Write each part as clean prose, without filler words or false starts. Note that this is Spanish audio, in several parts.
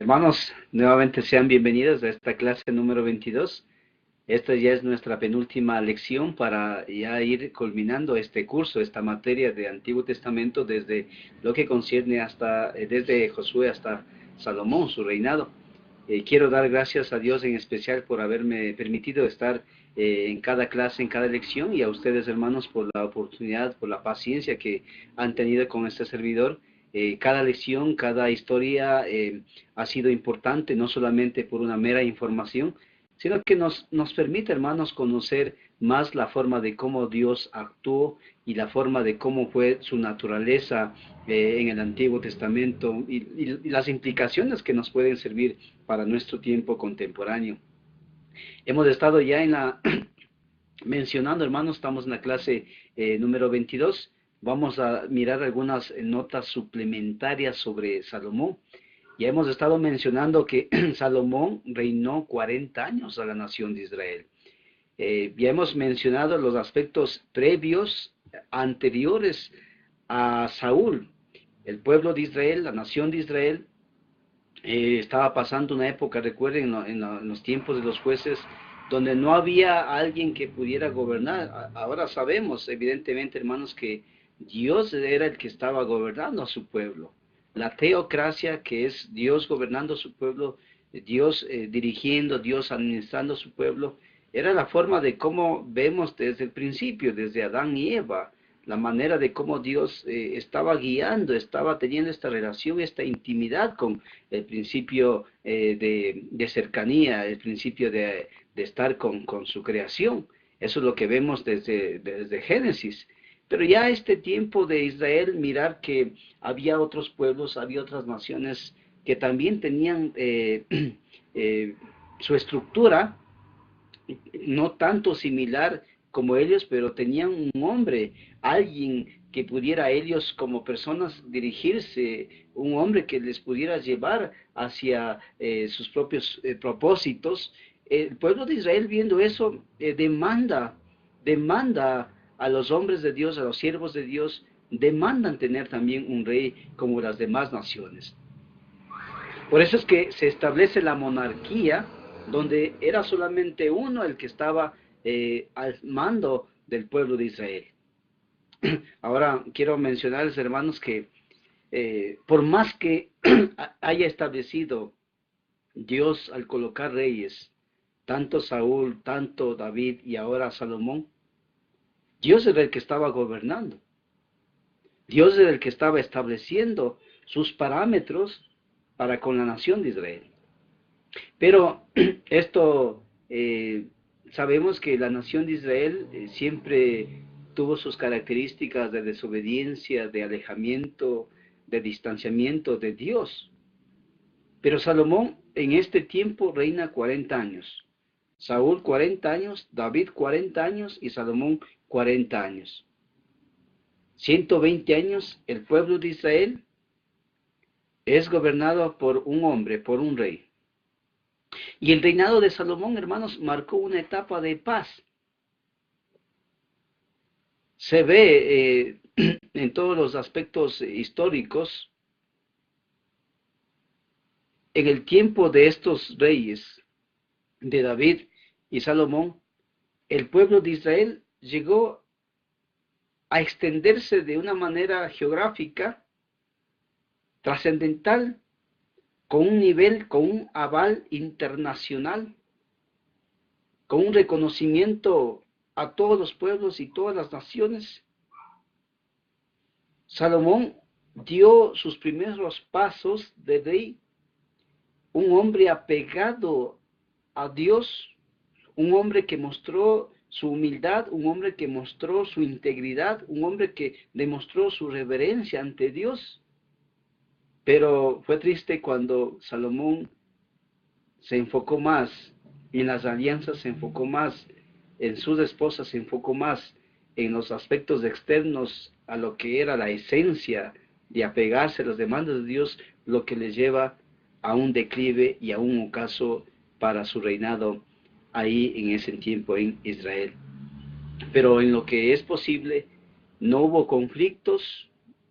Hermanos, nuevamente sean bienvenidos a esta clase número 22. Esta ya es nuestra penúltima lección para ya ir culminando este curso, esta materia de Antiguo Testamento desde lo que concierne desde Josué hasta Salomón, su reinado. Quiero dar gracias a Dios en especial por haberme permitido estar en cada clase, en cada lección, y a ustedes, hermanos, por la oportunidad, por la paciencia que han tenido con este servidor. Cada lección, cada historia ha sido importante, no solamente por una mera información, sino que nos permite, hermanos, conocer más la forma de cómo Dios actuó y la forma de cómo fue su naturaleza en el Antiguo Testamento y las implicaciones que nos pueden servir para nuestro tiempo contemporáneo. Hemos estado ya mencionando, hermanos, estamos en la clase número 22. Vamos a mirar algunas notas suplementarias sobre Salomón. Ya hemos estado mencionando que Salomón reinó 40 años a la nación de Israel. Ya hemos mencionado los aspectos previos, anteriores a Saúl. El pueblo de Israel, la nación de Israel, estaba pasando una época, recuerden, en los tiempos de los jueces, donde no había alguien que pudiera gobernar. Ahora sabemos, evidentemente, hermanos, que Dios era el que estaba gobernando a su pueblo. La teocracia, que es Dios gobernando a su pueblo, Dios dirigiendo, Dios administrando a su pueblo, era la forma de cómo vemos desde el principio, desde Adán y Eva, la manera de cómo Dios estaba guiando, estaba teniendo esta relación, esta intimidad con el principio de cercanía, el principio de estar con su creación. Eso es lo que vemos desde Génesis. Pero ya este tiempo de Israel, mirar que había otros pueblos, había otras naciones que también tenían eh, su estructura, no tanto similar como ellos, pero tenían un hombre, alguien que pudiera a ellos como personas dirigirse, un hombre que les pudiera llevar hacia sus propios propósitos. El pueblo de Israel viendo eso demanda a los hombres de Dios, a los siervos de Dios, demandan tener también un rey como las demás naciones. Por eso es que se establece la monarquía, donde era solamente uno el que estaba al mando del pueblo de Israel. Ahora quiero mencionarles, hermanos, que por más que haya establecido Dios al colocar reyes, tanto Saúl, tanto David y ahora Salomón, Dios era el que estaba gobernando. Dios era el que estaba estableciendo sus parámetros para con la nación de Israel. Pero esto, sabemos que la nación de Israel siempre tuvo sus características de desobediencia, de alejamiento, de distanciamiento de Dios. Pero Salomón en este tiempo reina 40 años. Saúl 40 años, David 40 años y Salomón 40 años. 120 años el pueblo de Israel es gobernado por un hombre, por un rey. Y el reinado de Salomón, hermanos, marcó una etapa de paz. Se ve en todos los aspectos históricos, en el tiempo de estos reyes, de David y Salomón, el pueblo de Israel llegó a extenderse de una manera geográfica, trascendental, con un nivel, con un aval internacional, con un reconocimiento a todos los pueblos y todas las naciones. Salomón dio sus primeros pasos de rey, un hombre apegado a Dios, un hombre que mostró su humildad, un hombre que mostró su integridad, un hombre que demostró su reverencia ante Dios. Pero fue triste cuando Salomón se enfocó más en las alianzas, se enfocó más en sus esposas, se enfocó más en los aspectos externos a lo que era la esencia de apegarse a las demandas de Dios, lo que les lleva a un declive y a un ocaso para su reinado ahí en ese tiempo en Israel. Pero en lo que es posible, no hubo conflictos,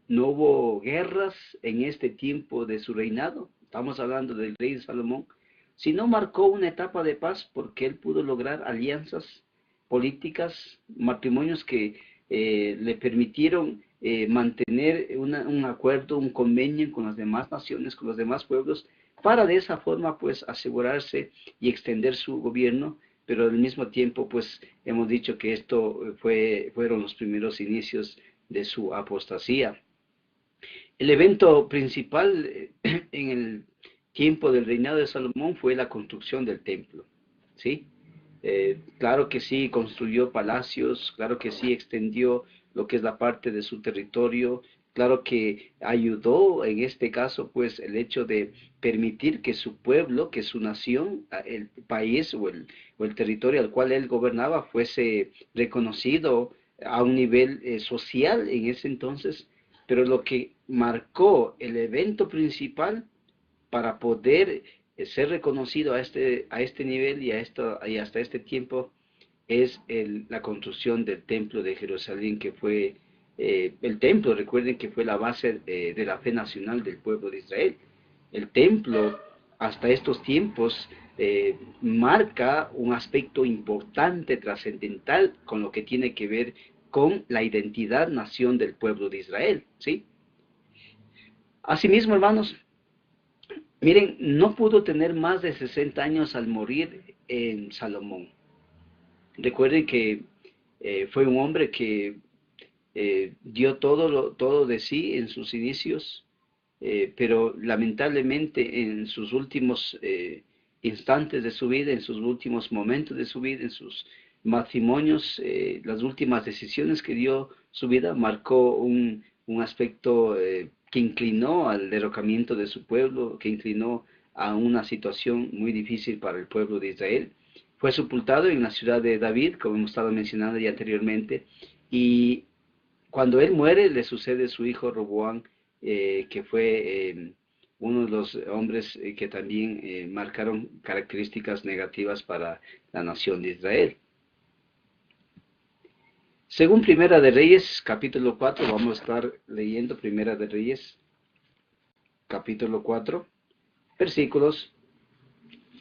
no hubo guerras en este tiempo de su reinado. estamos hablando del rey Salomón, sino marcó una etapa de paz porque él pudo lograr alianzas políticas, matrimonios que le permitieron mantener un acuerdo, un convenio con las demás naciones, con los demás pueblos, para de esa forma pues asegurarse y extender su gobierno, pero al mismo tiempo pues hemos dicho que esto fueron los primeros inicios de su apostasía. El evento principal en el tiempo del reinado de Salomón fue la construcción del templo, ¿sí? Claro que sí, construyó palacios, claro que sí, extendió lo que es la parte de su territorio, claro que ayudó en este caso, pues, el hecho de permitir que su pueblo, que su nación, el país o el territorio al cual él gobernaba fuese reconocido a un nivel social en ese entonces, pero lo que marcó el evento principal para poder ser reconocido a este nivel y hasta este tiempo es la construcción del templo de Jerusalén, que fue el templo, recuerden que fue la base de la fe nacional del pueblo de Israel. El templo, hasta estos tiempos, marca un aspecto importante, trascendental, con lo que tiene que ver con la identidad nación del pueblo de Israel, ¿sí? Asimismo, hermanos, miren, no pudo tener más de 60 años al morir en Salomón. Recuerden que fue un hombre que dio todo de sí en sus inicios, pero lamentablemente en sus últimos instantes de su vida, en sus últimos momentos de su vida, en sus matrimonios, las últimas decisiones que dio su vida, marcó un aspecto que inclinó al derrocamiento de su pueblo, que inclinó a una situación muy difícil para el pueblo de Israel. Fue sepultado en la ciudad de David, como hemos estado mencionando ya anteriormente, y cuando él muere le sucede su hijo Roboam, que fue uno de los hombres que también marcaron características negativas para la nación de Israel. Según Primera de Reyes, capítulo 4, vamos a estar leyendo Primera de Reyes, capítulo 4, versículos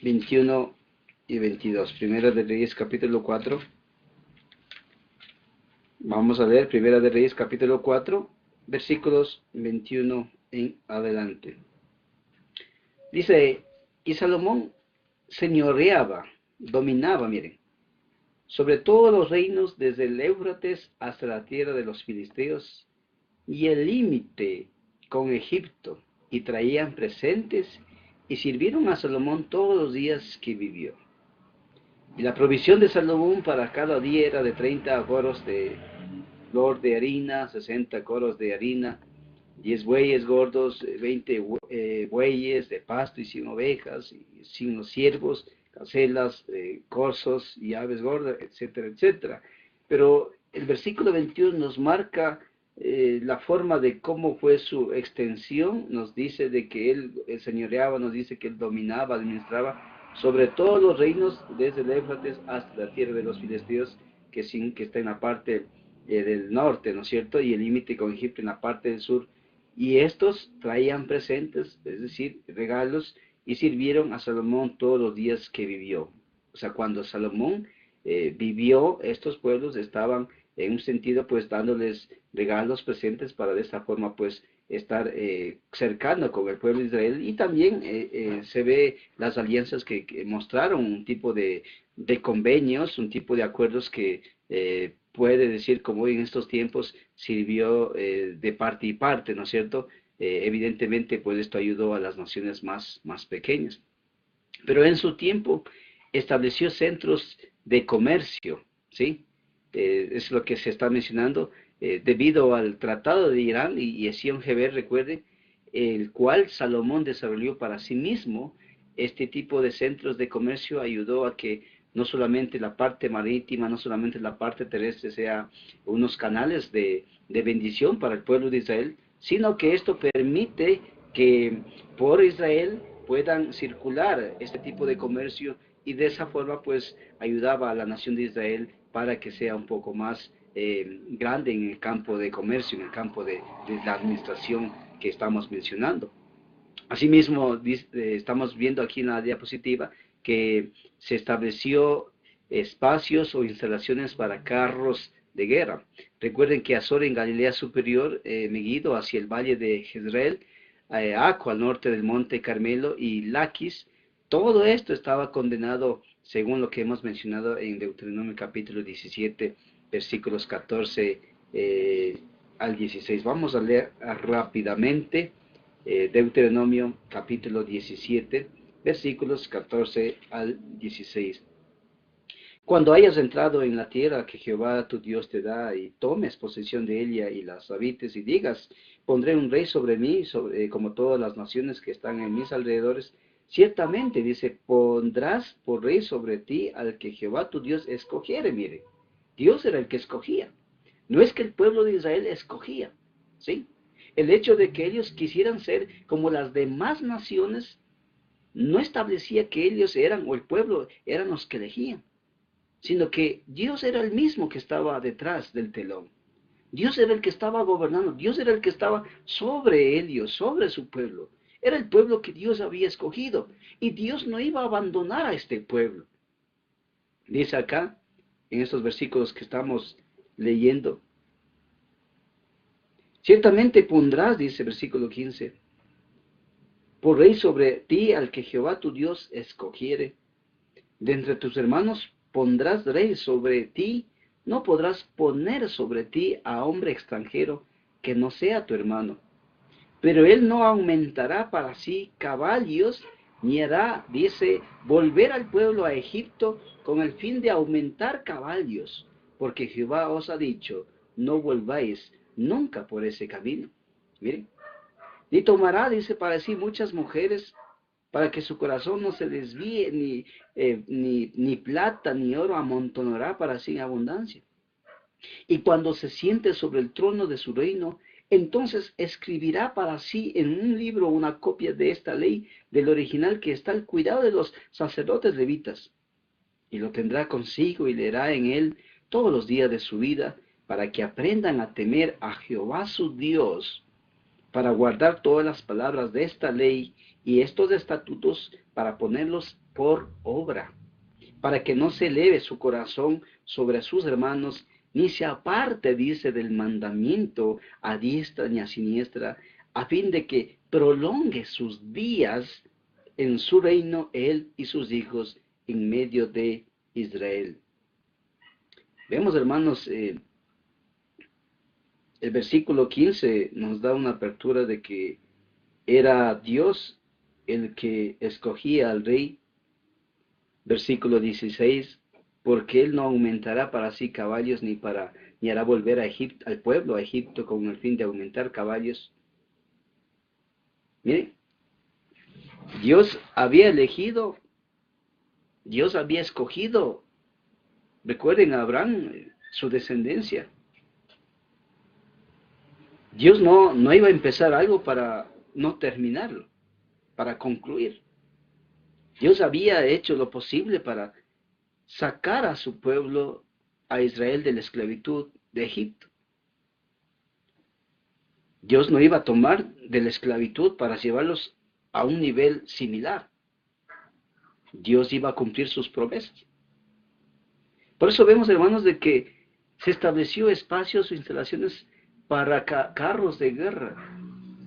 21 y 22. Primera de Reyes, capítulo 4. Vamos a leer Primera de Reyes, capítulo 4, versículos 21 en adelante. Dice, y Salomón señoreaba, dominaba, miren, sobre todos los reinos desde el Éufrates hasta la tierra de los filisteos y el límite con Egipto, y traían presentes y sirvieron a Salomón todos los días que vivió. Y la provisión de Salomón para cada día era de 30 coros de flor de harina, 60 coros de harina, 10 bueyes gordos, 20 bueyes de pasto y 100 ovejas, y 100 siervos, caselas, corzos y aves gordas, etcétera, etcétera. Pero el versículo 21 nos marca la forma de cómo fue su extensión, nos dice de que él señoreaba, nos dice que él dominaba, administraba sobre todos los reinos, desde el Éufrates hasta la tierra de los filisteos, que está en la parte del norte, ¿no es cierto? Y el límite con Egipto en la parte del sur. Y estos traían presentes, es decir, regalos, y sirvieron a Salomón todos los días que vivió. O sea, cuando Salomón vivió, estos pueblos estaban en un sentido pues dándoles regalos presentes para de esta forma pues estar cercano con el pueblo de Israel, y también se ve las alianzas que mostraron un tipo de convenios, un tipo de acuerdos que puede decir como hoy en estos tiempos sirvió de parte y parte, ¿no es cierto? Evidentemente pues esto ayudó a las naciones más pequeñas. Pero en su tiempo estableció centros de comercio, ¿sí? Es lo que se está mencionando, debido al Tratado de Irán y Esión-Geber, recuerde, el cual Salomón desarrolló para sí mismo. Este tipo de centros de comercio ayudó a que no solamente la parte marítima, no solamente la parte terrestre sea unos canales de bendición para el pueblo de Israel, sino que esto permite que por Israel puedan circular este tipo de comercio, y de esa forma pues ayudaba a la nación de Israel para que sea un poco más grande en el campo de comercio, en el campo de la administración que estamos mencionando. Asimismo, estamos viendo aquí en la diapositiva que se estableció espacios o instalaciones para carros de guerra. Recuerden que Azor en Galilea Superior, Megiddo hacia el valle de Jezreel, Aco al norte del monte Carmelo y Laquis, todo esto estaba condenado según lo que hemos mencionado en Deuteronomio capítulo 17, versículos 14 al 16. Vamos a leer rápidamente Deuteronomio capítulo 17, versículos 14 al 16. Cuando hayas entrado en la tierra que Jehová tu Dios te da y tomes posesión de ella y las habites y digas, pondré un rey sobre mí, como todas las naciones que están en mis alrededores, ciertamente, dice, pondrás por rey sobre ti al que Jehová tu Dios escogiere. Mire, Dios era el que escogía. No es que el pueblo de Israel escogía, ¿sí? El hecho de que ellos quisieran ser como las demás naciones no establecía que ellos eran, o el pueblo eran los que elegían, sino que Dios era el mismo que estaba detrás del telón. Dios era el que estaba gobernando, Dios era el que estaba sobre ellos, sobre su pueblo. Era el pueblo que Dios había escogido, y Dios no iba a abandonar a este pueblo. Dice acá, en estos versículos que estamos leyendo, ciertamente pondrás, dice versículo 15, por rey sobre ti al que Jehová tu Dios escogiere. De entre tus hermanos pondrás rey sobre ti, no podrás poner sobre ti a hombre extranjero que no sea tu hermano. Pero él no aumentará para sí caballos, ni hará, dice, volver al pueblo a Egipto con el fin de aumentar caballos, porque Jehová os ha dicho, no volváis nunca por ese camino. Miren, ni tomará, dice, para sí muchas mujeres, para que su corazón no se desvíe, ni plata ni oro amontonará para sí en abundancia. Y cuando se siente sobre el trono de su reino, entonces escribirá para sí en un libro una copia de esta ley, del original que está al cuidado de los sacerdotes levitas, y lo tendrá consigo y leerá en él todos los días de su vida, para que aprendan a temer a Jehová su Dios, para guardar todas las palabras de esta ley y estos estatutos, para ponerlos por obra, para que no se eleve su corazón sobre sus hermanos, ni se aparte, dice, del mandamiento a diestra ni a siniestra, a fin de que prolongue sus días en su reino, él y sus hijos, en medio de Israel. Vemos, hermanos, el versículo 15 nos da una apertura de que era Dios el que escogía al rey. Versículo 16, porque él no aumentará para sí caballos ni hará volver a Egipto, al pueblo a Egipto con el fin de aumentar caballos. Miren, Dios había elegido, Dios había escogido, recuerden a Abraham, su descendencia. Dios no iba a empezar algo para no terminarlo, para concluir. Dios había hecho lo posible para sacar a su pueblo, a Israel, de la esclavitud de Egipto. Dios no iba a tomar de la esclavitud para llevarlos a un nivel similar. Dios iba a cumplir sus promesas. Por eso vemos, hermanos, de que se estableció espacios o instalaciones para carros de guerra.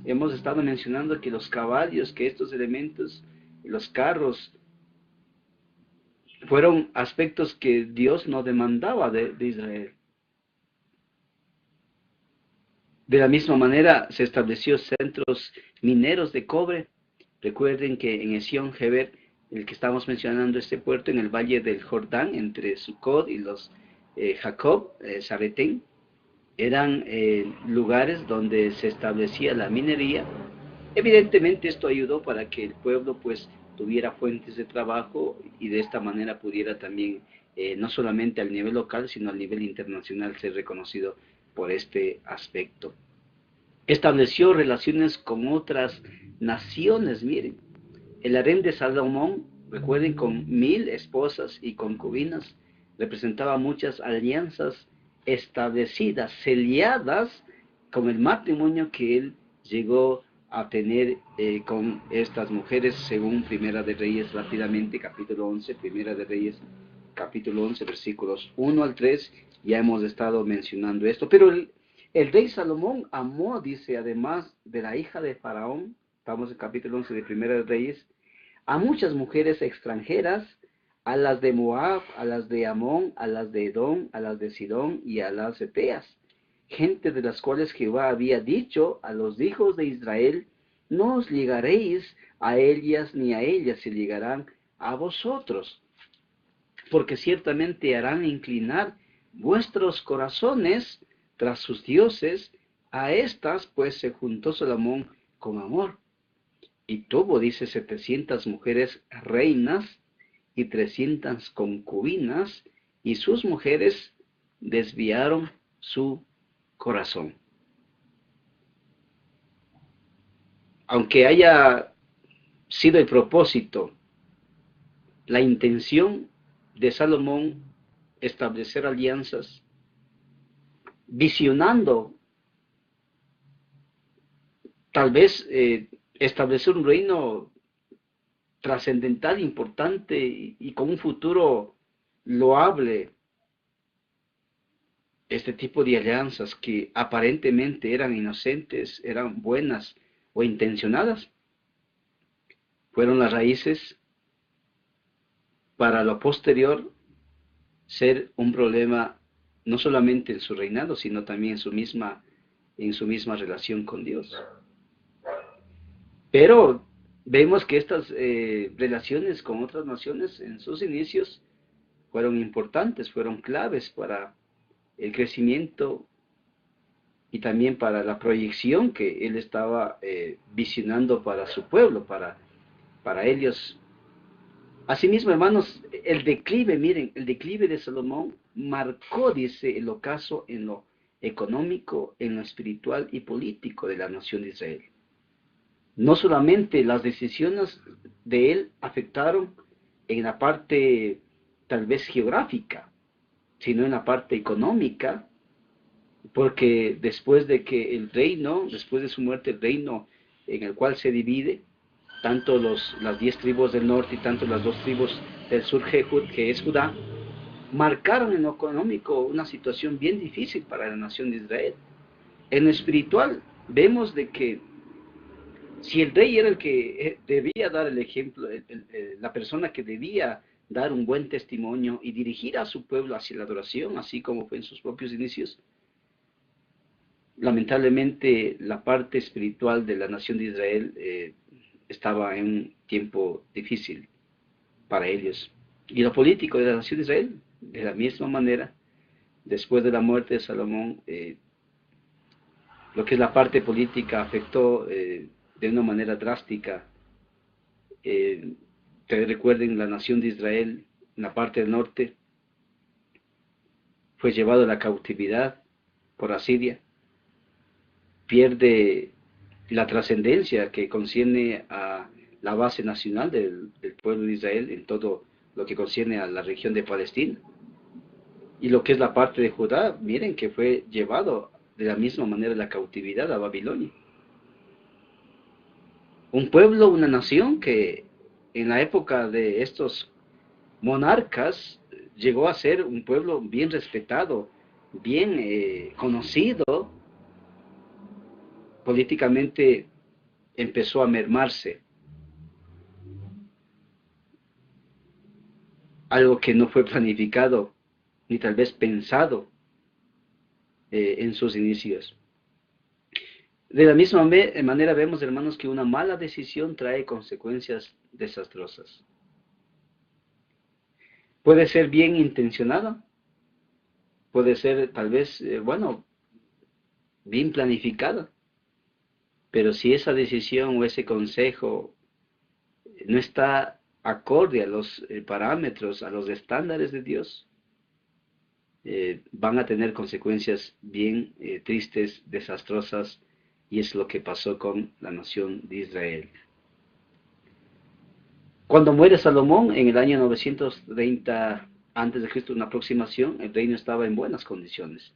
Hemos estado mencionando que los caballos, que estos elementos, los carros, fueron aspectos que Dios no demandaba de Israel. De la misma manera se estableció centros mineros de cobre. Recuerden que en Esión Geber, el que estamos mencionando, este puerto en el valle del Jordán, entre Sucot y los Jacob, Zaretén, eran lugares donde se establecía la minería. Evidentemente esto ayudó para que el pueblo pues tuviera fuentes de trabajo y de esta manera pudiera también, no solamente al nivel local, sino al nivel internacional, ser reconocido por este aspecto. Estableció relaciones con otras naciones. Miren, el harén de Salomón, recuerden, con 1000 esposas y concubinas, representaba muchas alianzas establecidas, selladas con el matrimonio que él llegó a tener con estas mujeres, según Primera de Reyes, rápidamente, capítulo 11, Primera de Reyes, capítulo 11, versículos 1 al 3, ya hemos estado mencionando esto, pero el rey Salomón amó, dice, además de la hija de Faraón, estamos en capítulo 11 de Primera de Reyes, a muchas mujeres extranjeras, a las de Moab, a las de Amón, a las de Edom, a las de Sidón y a las eteas, gente de las cuales Jehová había dicho a los hijos de Israel, no os llegaréis a ellas ni a ellas se llegarán a vosotros, porque ciertamente harán inclinar vuestros corazones tras sus dioses. A estas pues se juntó Salomón con amor, y tuvo, dice, 700 mujeres reinas y 300 concubinas, y sus mujeres desviaron su corazón. Aunque haya sido el propósito, la intención de Salomón establecer alianzas, visionando tal vez establecer un reino trascendental, importante y con un futuro loable, este tipo de alianzas que aparentemente eran inocentes, eran buenas o intencionadas, fueron las raíces para lo posterior ser un problema no solamente en su reinado, sino también en su misma relación con Dios. Pero vemos que estas relaciones con otras naciones en sus inicios fueron importantes, fueron claves para el crecimiento y también para la proyección que él estaba visionando para su pueblo, para ellos. Asimismo, hermanos, el declive, miren, el declive de Salomón marcó, dice, el ocaso en lo económico, en lo espiritual y político de la nación de Israel. No solamente las decisiones de él afectaron en la parte tal vez geográfica, sino en la parte económica, porque después de que el reino, después de su muerte, el reino en el cual se divide, tanto las 10 tribus del norte y tanto las 2 tribus del sur, que es Judá, marcaron en lo económico una situación bien difícil para la nación de Israel. En lo espiritual, vemos de que si el rey era el que debía dar el ejemplo, la persona que debía dar un buen testimonio y dirigir a su pueblo hacia la adoración, así como fue en sus propios inicios, lamentablemente la parte espiritual de la nación de Israel estaba en un tiempo difícil para ellos. Y lo político de la nación de Israel, de la misma manera, después de la muerte de Salomón, lo que es la parte política afectó de una manera drástica. Ustedes recuerden, la nación de Israel, en la parte del norte, fue llevado a la cautividad por Asiria, pierde la trascendencia que concierne a la base nacional del pueblo de Israel en todo lo que concierne a la región de Palestina. Y lo que es la parte de Judá, miren que fue llevado de la misma manera a la cautividad a Babilonia. Un pueblo, una nación que en la época de estos monarcas llegó a ser un pueblo bien respetado, bien conocido, políticamente empezó a mermarse, algo que no fue planificado ni tal vez pensado en sus inicios. De la misma manera vemos, hermanos, que una mala decisión trae consecuencias desastrosas. Puede ser bien intencionada, puede ser tal vez, bien planificada, pero si esa decisión o ese consejo no está acorde a los parámetros, a los estándares de Dios, van a tener consecuencias bien tristes, desastrosas, y es lo que pasó con la nación de Israel. Cuando muere Salomón en el año 930 a.C., una aproximación, el reino estaba en buenas condiciones.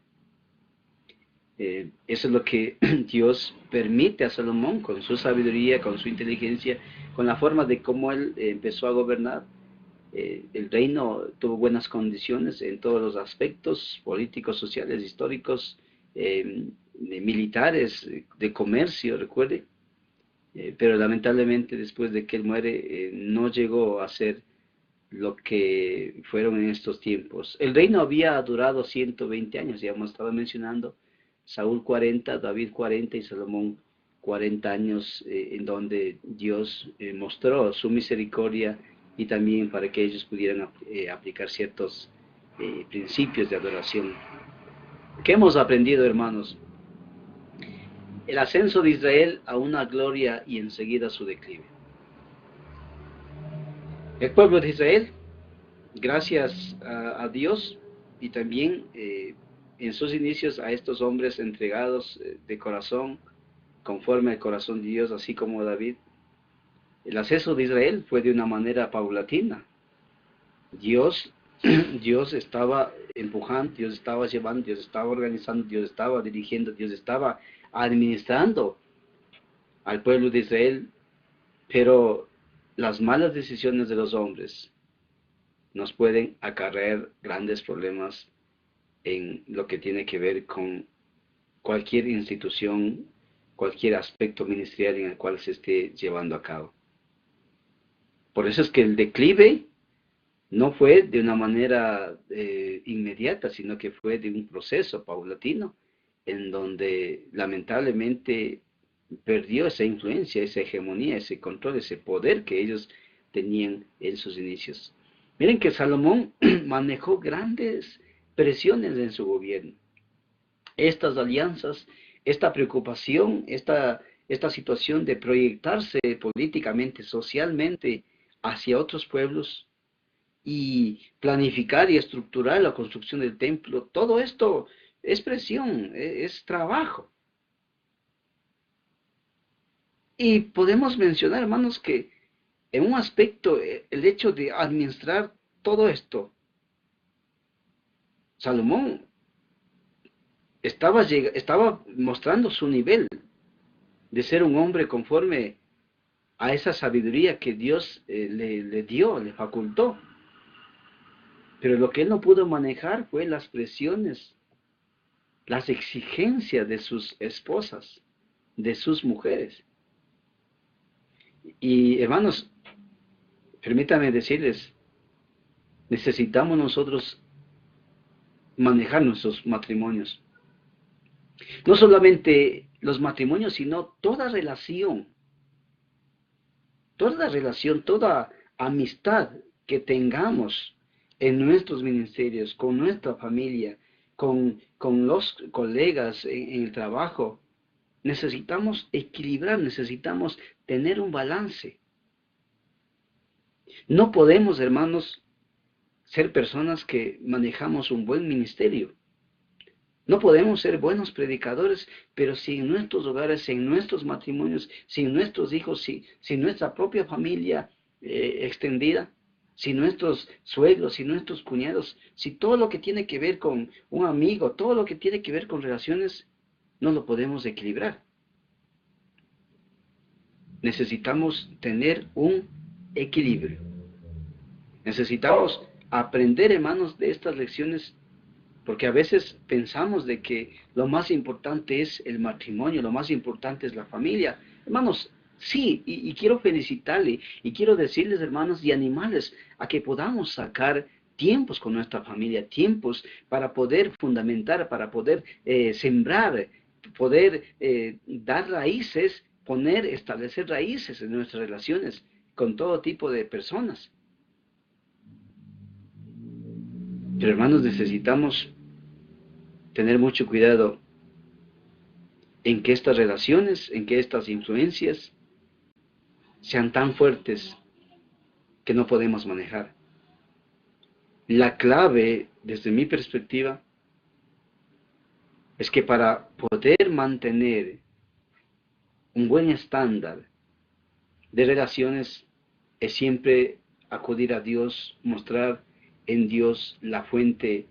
Eso es lo que Dios permite a Salomón con su sabiduría, con su inteligencia, con la forma de cómo él empezó a gobernar. El reino tuvo buenas condiciones en todos los aspectos políticos, sociales, históricos, militares, de comercio, recuerde. Pero lamentablemente después de que él muere no llegó a ser lo que fueron en estos tiempos. El reino había durado 120 años, ya hemos estado mencionando, Saúl 40, David 40 y Salomón 40 años, en donde Dios mostró su misericordia y también para que ellos pudieran aplicar ciertos principios de adoración. ¿Qué hemos aprendido, hermanos? El ascenso de Israel a una gloria y enseguida su declive. El pueblo de Israel, gracias a Dios y también en sus inicios a estos hombres entregados de corazón, conforme al corazón de Dios, así como David, el ascenso de Israel fue de una manera paulatina. Dios, Dios estaba empujando, Dios estaba llevando, Dios estaba organizando, Dios estaba dirigiendo, Dios estaba administrando al pueblo de Israel, pero las malas decisiones de los hombres nos pueden acarrear grandes problemas en lo que tiene que ver con cualquier institución, cualquier aspecto ministerial en el cual se esté llevando a cabo. Por eso es que el declive no fue de una manera inmediata, sino que fue de un proceso paulatino, en donde lamentablemente perdió esa influencia, esa hegemonía, ese control, ese poder que ellos tenían en sus inicios. Miren que Salomón manejó grandes presiones en su gobierno. Estas alianzas, esta preocupación, esta situación de proyectarse políticamente, socialmente hacia otros pueblos y planificar y estructurar la construcción del templo, todo esto es presión, es trabajo. Y podemos mencionar, hermanos, que en un aspecto, el hecho de administrar todo esto, Salomón estaba mostrando su nivel de ser un hombre conforme a esa sabiduría que Dios le dio, le facultó. Pero lo que él no pudo manejar fue las presiones, las exigencias de sus esposas, de sus mujeres. Y hermanos, permítanme decirles, necesitamos nosotros manejar nuestros matrimonios. No solamente los matrimonios, sino toda amistad que tengamos en nuestros ministerios, con nuestra familia, con los colegas en el trabajo. Necesitamos equilibrar, necesitamos tener un balance. No podemos, hermanos, ser personas que manejamos un buen ministerio. No podemos ser buenos predicadores, pero si en nuestros hogares, en nuestros matrimonios, sin nuestros hijos, si nuestra propia familia extendida, si nuestros suegros, si nuestros cuñados, si todo lo que tiene que ver con un amigo, todo lo que tiene que ver con relaciones, no lo podemos equilibrar. Necesitamos tener un equilibrio. Necesitamos aprender, hermanos, de estas lecciones, porque a veces pensamos de que lo más importante es el matrimonio, lo más importante es la familia. Hermanos, sí, y quiero felicitarle, y quiero decirles, hermanos, y animarles a que podamos sacar tiempos con nuestra familia, tiempos para poder fundamentar, para poder sembrar, poder dar raíces, establecer raíces en nuestras relaciones con todo tipo de personas. Pero hermanos, necesitamos tener mucho cuidado en que estas relaciones, en que estas influencias sean tan fuertes que no podemos manejar. La clave, desde mi perspectiva, es que para poder mantener un buen estándar de relaciones es siempre acudir a Dios, mostrar en Dios la fuente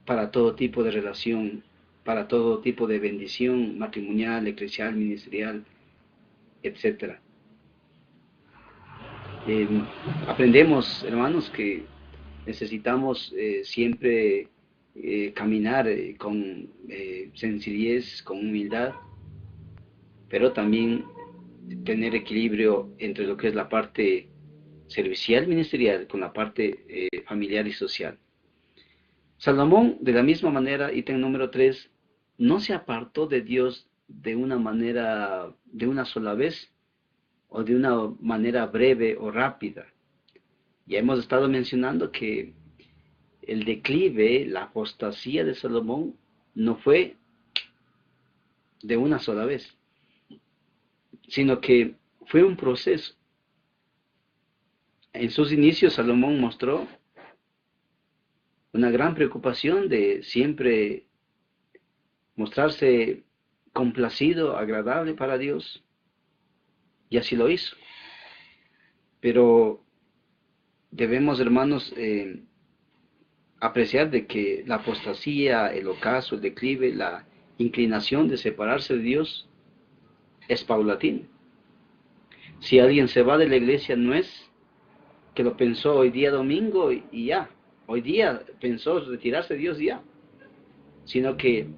para todo tipo de relación, para todo tipo de bendición matrimonial, eclesial, ministerial, etcétera. Eh, Aprendemos, hermanos, que necesitamos siempre caminar con sencillez, con humildad, pero también tener equilibrio entre lo que es la parte servicial ministerial con la parte familiar y social. Salomón, de la misma manera, ítem número 3, no se apartó de Dios de una manera, de una sola vez, o de una manera breve o rápida. Ya hemos estado mencionando que el declive, la apostasía de Salomón, no fue de una sola vez, sino que fue un proceso. En sus inicios, Salomón mostró una gran preocupación de siempre mostrarse complacido, agradable para Dios, y así lo hizo. Pero debemos, hermanos, apreciar de que la apostasía, el ocaso, el declive, la inclinación de separarse de Dios es paulatino. Si alguien se va de la iglesia, no es que lo pensó hoy día domingo y ya, hoy día pensó retirarse de Dios y ya, sino que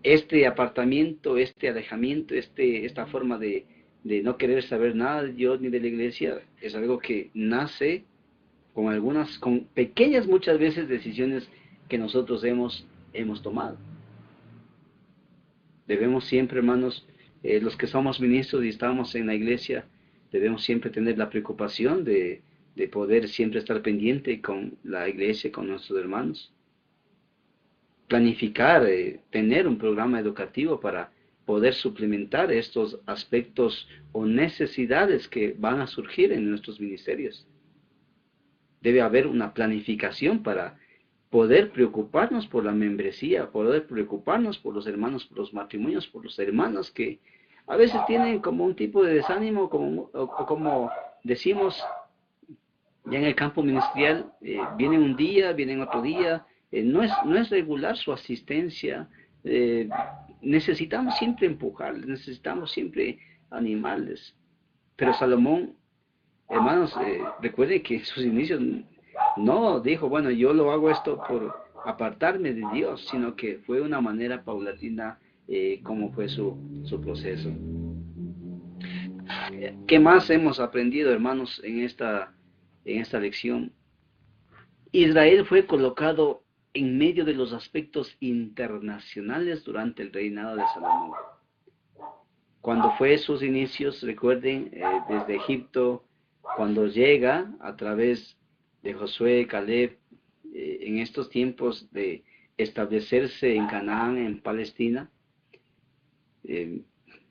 este apartamiento, este alejamiento, esta forma de no querer saber nada de Dios ni de la iglesia, es algo que nace con pequeñas muchas veces decisiones que nosotros hemos tomado. Debemos siempre, hermanos, los que somos ministros y estamos en la iglesia, debemos siempre tener la preocupación de poder siempre estar pendiente con la iglesia, con nuestros hermanos. Planificar, tener un programa educativo para poder suplementar estos aspectos o necesidades que van a surgir en nuestros ministerios. Debe haber una planificación para poder preocuparnos por la membresía, poder preocuparnos por los hermanos, por los matrimonios, por los hermanos que a veces tienen como un tipo de desánimo, como decimos ya en el campo ministerial, vienen un día, vienen otro día, no es regular su asistencia, eh, necesitamos siempre empujarles, necesitamos siempre animarles. Pero Salomón, hermanos, recuerden que en sus inicios no dijo, bueno, yo lo hago esto por apartarme de Dios, sino que fue una manera paulatina como fue su proceso. ¿Qué más hemos aprendido, hermanos, en esta lección? Israel fue colocado en medio de los aspectos internacionales durante el reinado de Salomón. Cuando fue sus inicios, recuerden, desde Egipto, cuando llega a través de Josué, Caleb, en estos tiempos de establecerse en Canaán, en Palestina, eh,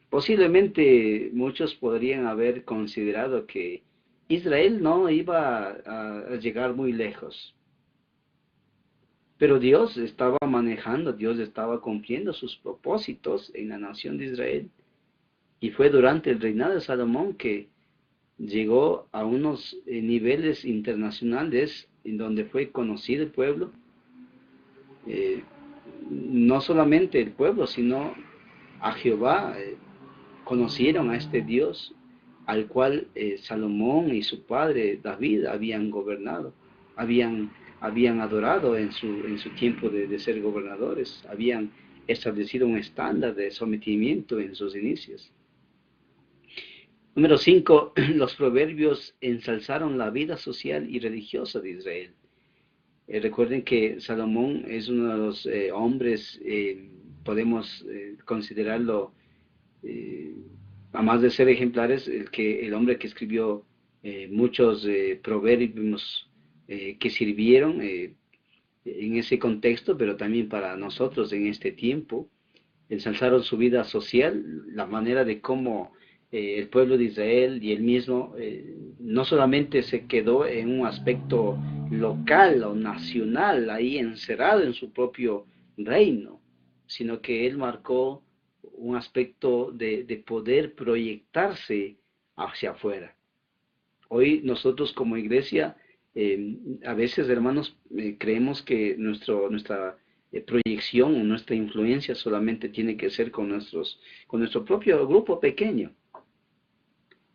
posiblemente muchos podrían haber considerado que Israel no iba a llegar muy lejos. Pero Dios estaba manejando, Dios estaba cumpliendo sus propósitos en la nación de Israel. Y fue durante el reinado de Salomón que llegó a unos niveles internacionales en donde fue conocido el pueblo. No solamente el pueblo, sino a Jehová. Conocieron a este Dios al cual Salomón y su padre David habían gobernado, habían adorado en su tiempo de ser gobernadores, habían establecido un estándar de sometimiento en sus inicios. Número 5, los proverbios ensalzaron la vida social y religiosa de Israel. Recuerden que Salomón es uno de los hombres, podemos considerarlo, a más de ser ejemplares, el hombre que escribió muchos proverbios que sirvieron en ese contexto, pero también para nosotros en este tiempo. Ensalzaron su vida social, la manera de cómo el pueblo de Israel y él mismo no solamente se quedó en un aspecto local o nacional, ahí encerrado en su propio reino, sino que él marcó un aspecto de poder proyectarse hacia afuera. Hoy nosotros como iglesia, a veces, hermanos, creemos que nuestra proyección o nuestra influencia solamente tiene que ser con nuestro propio grupo pequeño.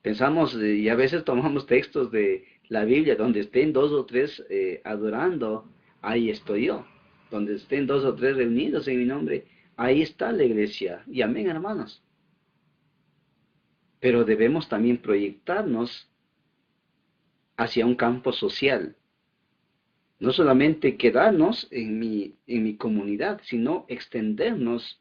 Pensamos y a veces tomamos textos de la Biblia donde estén dos o tres adorando, ahí estoy yo. Donde estén dos o tres reunidos en mi nombre, ahí está la iglesia. Y amén, hermanos. Pero debemos también proyectarnos hacia un campo social. No solamente quedarnos en mi comunidad, sino extendernos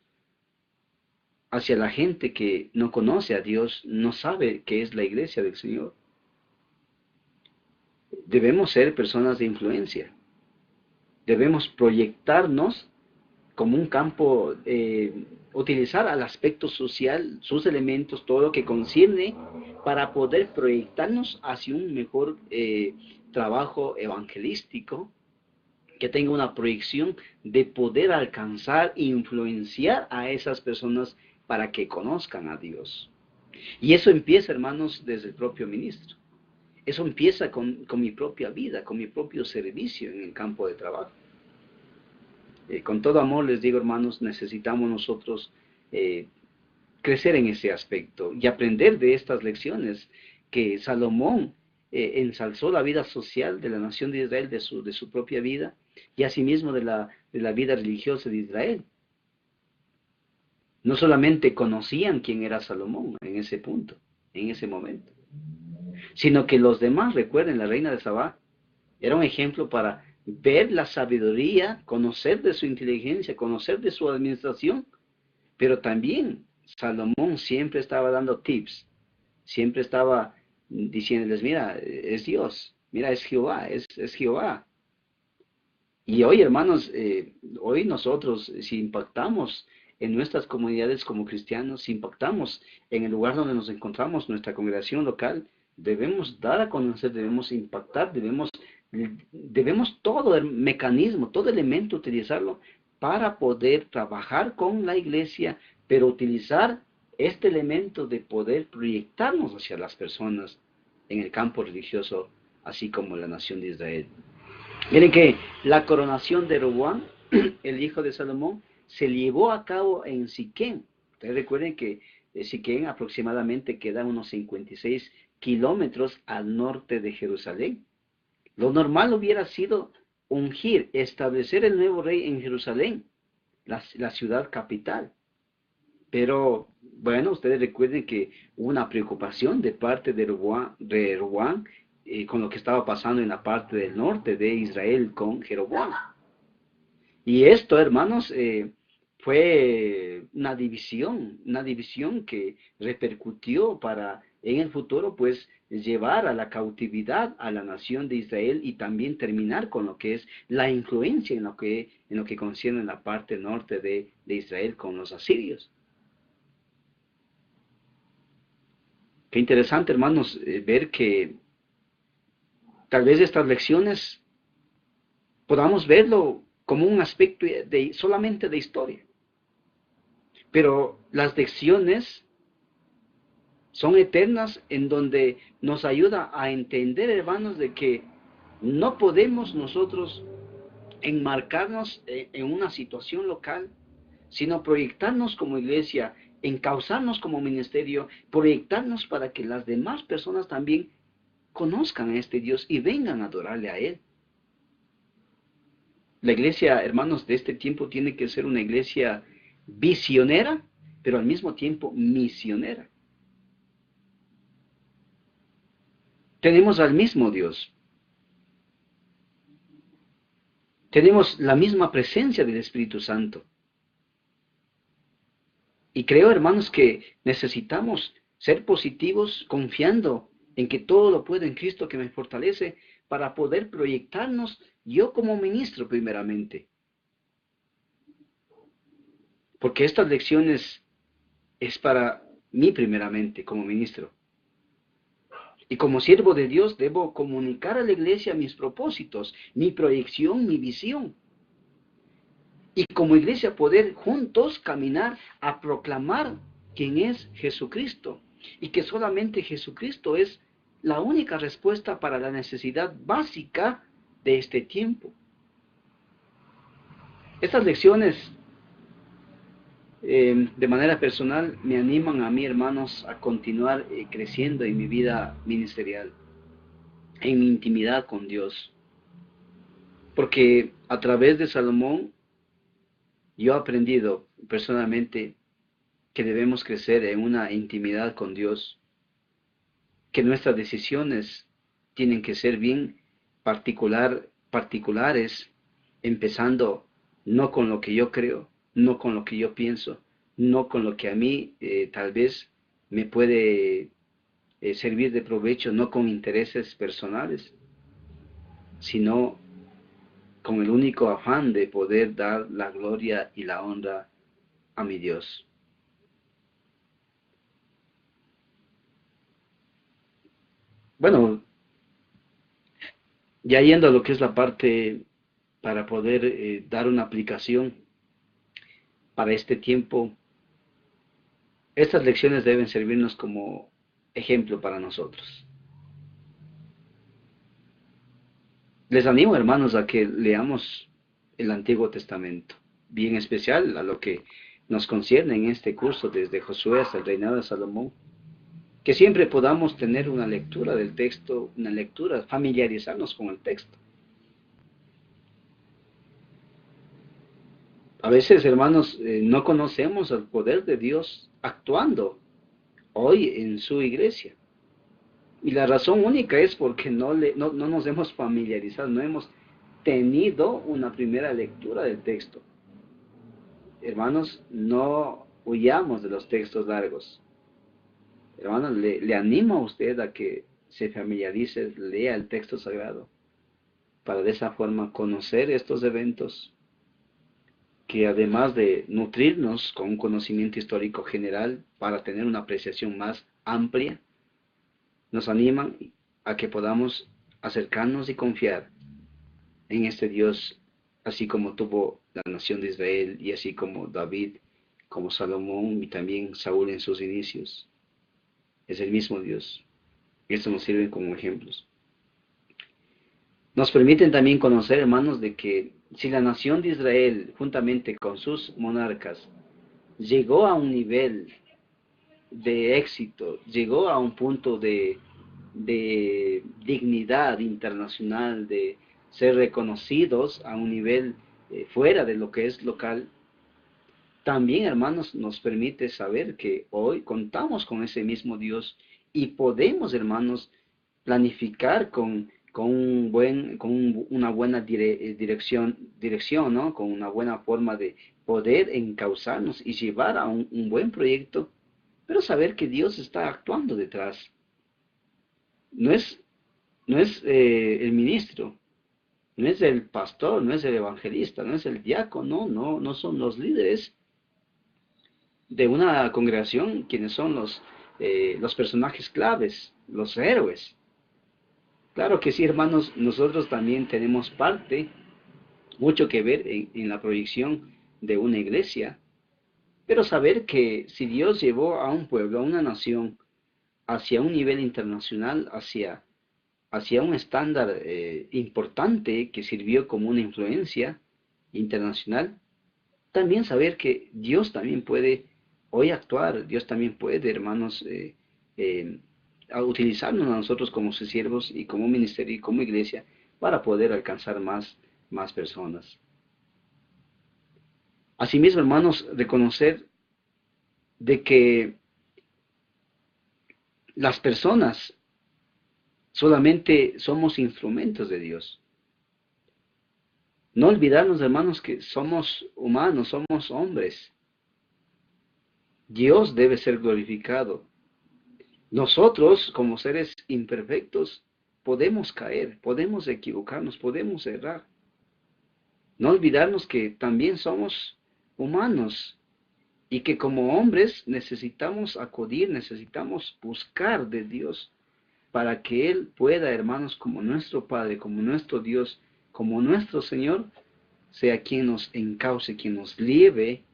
hacia la gente que no conoce a Dios, no sabe qué es la iglesia del Señor. Debemos ser personas de influencia. Debemos proyectarnos como un campo, utilizar al aspecto social, sus elementos, todo lo que concierne, para poder proyectarnos hacia un mejor trabajo evangelístico, que tenga una proyección de poder alcanzar e influenciar a esas personas para que conozcan a Dios. Y eso empieza, hermanos, desde el propio ministro. Eso empieza con mi propia vida, con mi propio servicio en el campo de trabajo. Con todo amor les digo, hermanos, necesitamos nosotros crecer en ese aspecto y aprender de estas lecciones que Salomón ensalzó la vida social de la nación de Israel, de su propia vida, y asimismo de la vida religiosa de Israel. No solamente conocían quién era Salomón en ese punto, en ese momento, sino que los demás, recuerden, la reina de Sabá era un ejemplo para ver la sabiduría, conocer de su inteligencia, conocer de su administración, pero también Salomón siempre estaba dando tips, siempre estaba diciéndoles, mira, es Dios, mira, es Jehová, es Jehová. Y hoy, hermanos, hoy nosotros, si impactamos en nuestras comunidades como cristianos, si impactamos en el lugar donde nos encontramos, nuestra congregación local, debemos dar a conocer, debemos impactar, debemos todo el mecanismo, todo elemento utilizarlo para poder trabajar con la iglesia, pero utilizar este elemento de poder proyectarnos hacia las personas en el campo religioso, así como la nación de Israel. Miren que la coronación de Roboam, el hijo de Salomón, se llevó a cabo en Siquén. Ustedes recuerden que Siquén aproximadamente queda unos 56 kilómetros al norte de Jerusalén. Lo normal hubiera sido ungir, establecer el nuevo rey en Jerusalén, la ciudad capital. Pero, bueno, ustedes recuerden que hubo una preocupación de parte de Roboam con lo que estaba pasando en la parte del norte de Israel con Jeroboam. Y esto, hermanos, fue una división que repercutió para en el futuro, pues, llevar a la cautividad a la nación de Israel y también terminar con lo que es la influencia en lo que concierne la parte norte de Israel con los asirios. Qué interesante, hermanos, ver que tal vez estas lecciones podamos verlo como un aspecto solamente de historia. Pero las lecciones son eternas en donde nos ayuda a entender, hermanos, de que no podemos nosotros enmarcarnos en una situación local, sino proyectarnos como iglesia, encauzarnos como ministerio, proyectarnos para que las demás personas también conozcan a este Dios y vengan a adorarle a Él. La iglesia, hermanos, de este tiempo tiene que ser una iglesia visionera, pero al mismo tiempo misionera. Tenemos al mismo Dios. Tenemos la misma presencia del Espíritu Santo. Y creo, hermanos, que necesitamos ser positivos, confiando en que todo lo puedo en Cristo que me fortalece, para poder proyectarnos yo como ministro primeramente. Porque estas lecciones es para mí primeramente como ministro. Y como siervo de Dios debo comunicar a la iglesia mis propósitos, mi proyección, mi visión. Y como iglesia poder juntos caminar a proclamar quién es Jesucristo. Y que solamente Jesucristo es la única respuesta para la necesidad básica de este tiempo. Estas lecciones, de manera personal, me animan a mí, hermanos, a continuar creciendo en mi vida ministerial, en mi intimidad con Dios. Porque a través de Salomón, yo he aprendido personalmente que debemos crecer en una intimidad con Dios, que nuestras decisiones tienen que ser bien particulares, empezando no con lo que yo creo, no con lo que yo pienso, no con lo que a mí tal vez me puede servir de provecho, no con intereses personales, sino con el único afán de poder dar la gloria y la honra a mi Dios. Bueno, ya yendo a lo que es la parte para poder dar una aplicación para este tiempo, estas lecciones deben servirnos como ejemplo para nosotros. Les animo, hermanos, a que leamos el Antiguo Testamento, bien especial a lo que nos concierne en este curso desde Josué hasta el reinado de Salomón, que siempre podamos tener una lectura del texto, una lectura, familiarizarnos con el texto. A veces, hermanos, no conocemos el poder de Dios actuando hoy en su iglesia. Y la razón única es porque no nos hemos familiarizado, no hemos tenido una primera lectura del texto. Hermanos, no huyamos de los textos largos. Hermanos, le animo a usted a que se familiarice, lea el texto sagrado, para de esa forma conocer estos eventos que además de nutrirnos con un conocimiento histórico general para tener una apreciación más amplia, nos animan a que podamos acercarnos y confiar en este Dios, así como tuvo la nación de Israel y así como David, como Salomón y también Saúl en sus inicios. Es el mismo Dios. Y esto nos sirve como ejemplos. Nos permiten también conocer, hermanos, de que si la nación de Israel, juntamente con sus monarcas, llegó a un nivel de éxito, llegó a un punto de dignidad internacional, de ser reconocidos a un nivel fuera de lo que es local, también, hermanos, nos permite saber que hoy contamos con ese mismo Dios y podemos, hermanos, planificar una buena dirección, ¿no? Con una buena forma de poder encauzarnos y llevar a un buen proyecto, pero saber que Dios está actuando detrás. No es, no es el ministro, no es el pastor, no es el evangelista, no es el diácono, no son los líderes de una congregación quienes son los personajes claves, los héroes. Claro que sí, hermanos, nosotros también tenemos parte, mucho que ver en la proyección de una iglesia, pero saber que si Dios llevó a un pueblo, a una nación, hacia un nivel internacional, hacia un estándar importante que sirvió como una influencia internacional, también saber que Dios también puede hoy actuar, Dios también puede, hermanos, eh, a utilizarnos a nosotros como sus siervos y como ministerio y como iglesia para poder alcanzar más personas. Asimismo, hermanos, reconocer de que las personas solamente somos instrumentos de Dios. No olvidarnos, hermanos, que somos humanos, somos hombres. Dios debe ser glorificado. Nosotros, como seres imperfectos, podemos caer, podemos equivocarnos, podemos errar. No olvidarnos que también somos humanos y que como hombres necesitamos acudir, necesitamos buscar de Dios para que Él pueda, hermanos, como nuestro Padre, como nuestro Dios, como nuestro Señor, sea quien nos encauce, quien nos lleve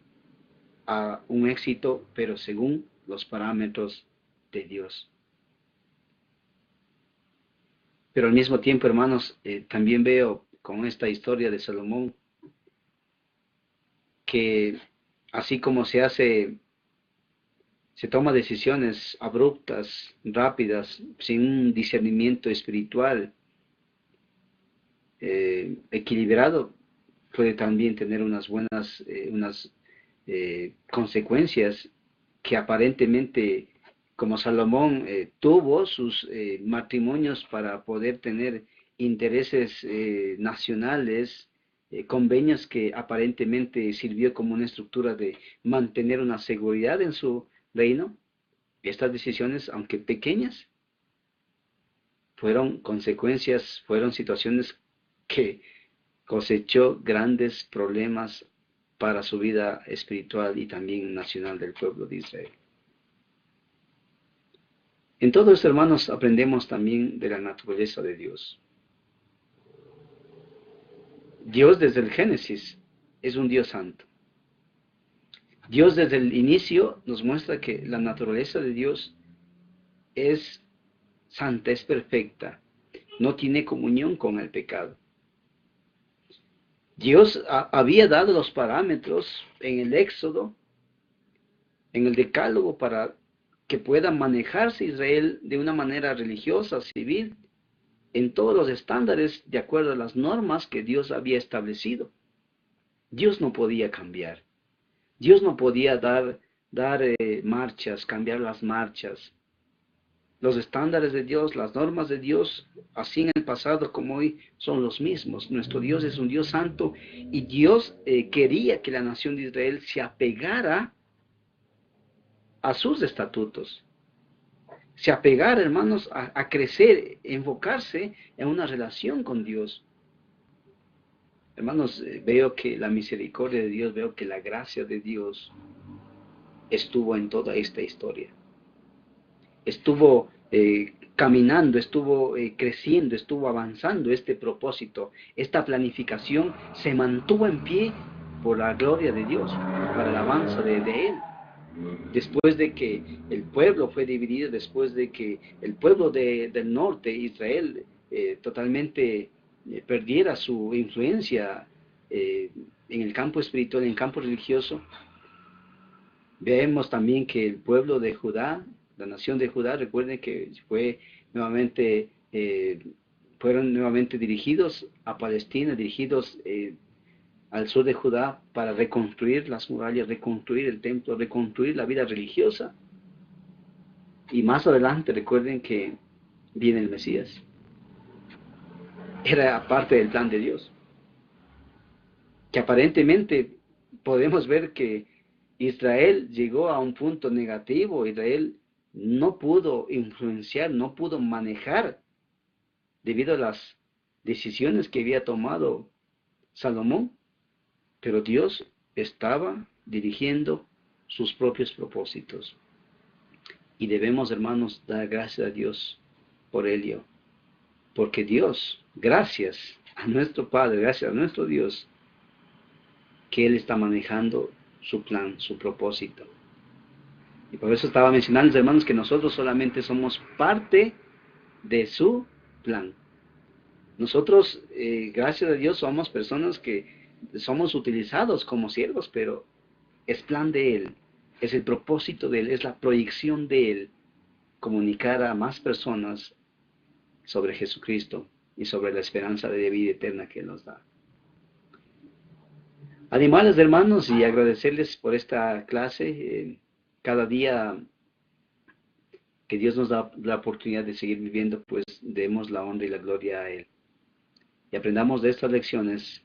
a un éxito, pero según los parámetros de Dios. Pero al mismo tiempo, hermanos, también veo con esta historia de Salomón que así como se toma decisiones abruptas, rápidas, sin un discernimiento espiritual equilibrado, puede también tener unas buenas consecuencias que aparentemente, como Salomón tuvo sus matrimonios para poder tener intereses nacionales, convenios que aparentemente sirvió como una estructura de mantener una seguridad en su reino. Estas decisiones, aunque pequeñas, fueron consecuencias, fueron situaciones que cosechó grandes problemas para su vida espiritual y también nacional del pueblo de Israel. En todo esto, hermanos, aprendemos también de la naturaleza de Dios. Dios desde el Génesis es un Dios santo. Dios desde el inicio nos muestra que la naturaleza de Dios es santa, es perfecta, no tiene comunión con el pecado. Dios había dado los parámetros en el Éxodo, en el Decálogo, para que pueda manejarse Israel de una manera religiosa, civil, en todos los estándares de acuerdo a las normas que Dios había establecido. Dios no podía cambiar. Dios no podía dar marchas, cambiar las marchas. Los estándares de Dios, las normas de Dios, así en el pasado como hoy, son los mismos. Nuestro Dios es un Dios santo y Dios quería que la nación de Israel se apegara a sus estatutos. Se apegara, hermanos, a crecer, enfocarse en una relación con Dios. Hermanos, veo que la misericordia de Dios, veo que la gracia de Dios estuvo en toda esta historia. Estuvo caminando, estuvo creciendo, estuvo avanzando este propósito. Esta planificación se mantuvo en pie por la gloria de Dios, para el avance de Él. Después de que el pueblo fue dividido, después de que el pueblo del norte, Israel, totalmente perdiera su influencia en el campo espiritual, en el campo religioso, vemos también que el pueblo de Judá, la nación de Judá, recuerden que fueron nuevamente dirigidos a Palestina, dirigidos al sur de Judá para reconstruir las murallas, reconstruir el templo, reconstruir la vida religiosa. Y más adelante recuerden que viene el Mesías. Era parte del plan de Dios. Que aparentemente podemos ver que Israel llegó a un punto negativo. Israel no pudo influenciar, no pudo manejar debido a las decisiones que había tomado Salomón. Pero Dios estaba dirigiendo sus propios propósitos. Y debemos, hermanos, dar gracias a Dios por ello. Porque Dios, gracias a nuestro Padre, gracias a nuestro Dios, que Él está manejando su plan, su propósito. Y por eso estaba mencionando, hermanos, que nosotros solamente somos parte de su plan. Nosotros, gracias a Dios, somos personas que somos utilizados como siervos, pero es plan de Él, es el propósito de Él, es la proyección de Él, comunicar a más personas sobre Jesucristo y sobre la esperanza de vida eterna que Él nos da. Animales, hermanos, y agradecerles por esta clase. Cada día que Dios nos da la oportunidad de seguir viviendo, pues demos la honra y la gloria a Él. Y aprendamos de estas lecciones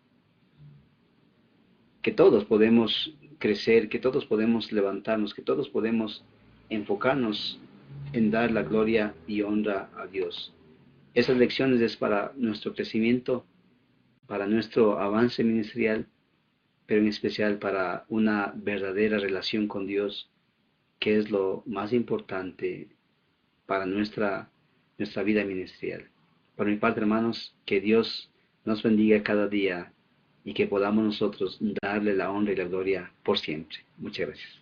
que todos podemos crecer, que todos podemos levantarnos, que todos podemos enfocarnos en dar la gloria y honra a Dios. Esas lecciones es para nuestro crecimiento, para nuestro avance ministerial, pero en especial para una verdadera relación con Dios, que es lo más importante para nuestra vida ministerial. Por mi parte, hermanos, que Dios nos bendiga cada día y que podamos nosotros darle la honra y la gloria por siempre. Muchas gracias.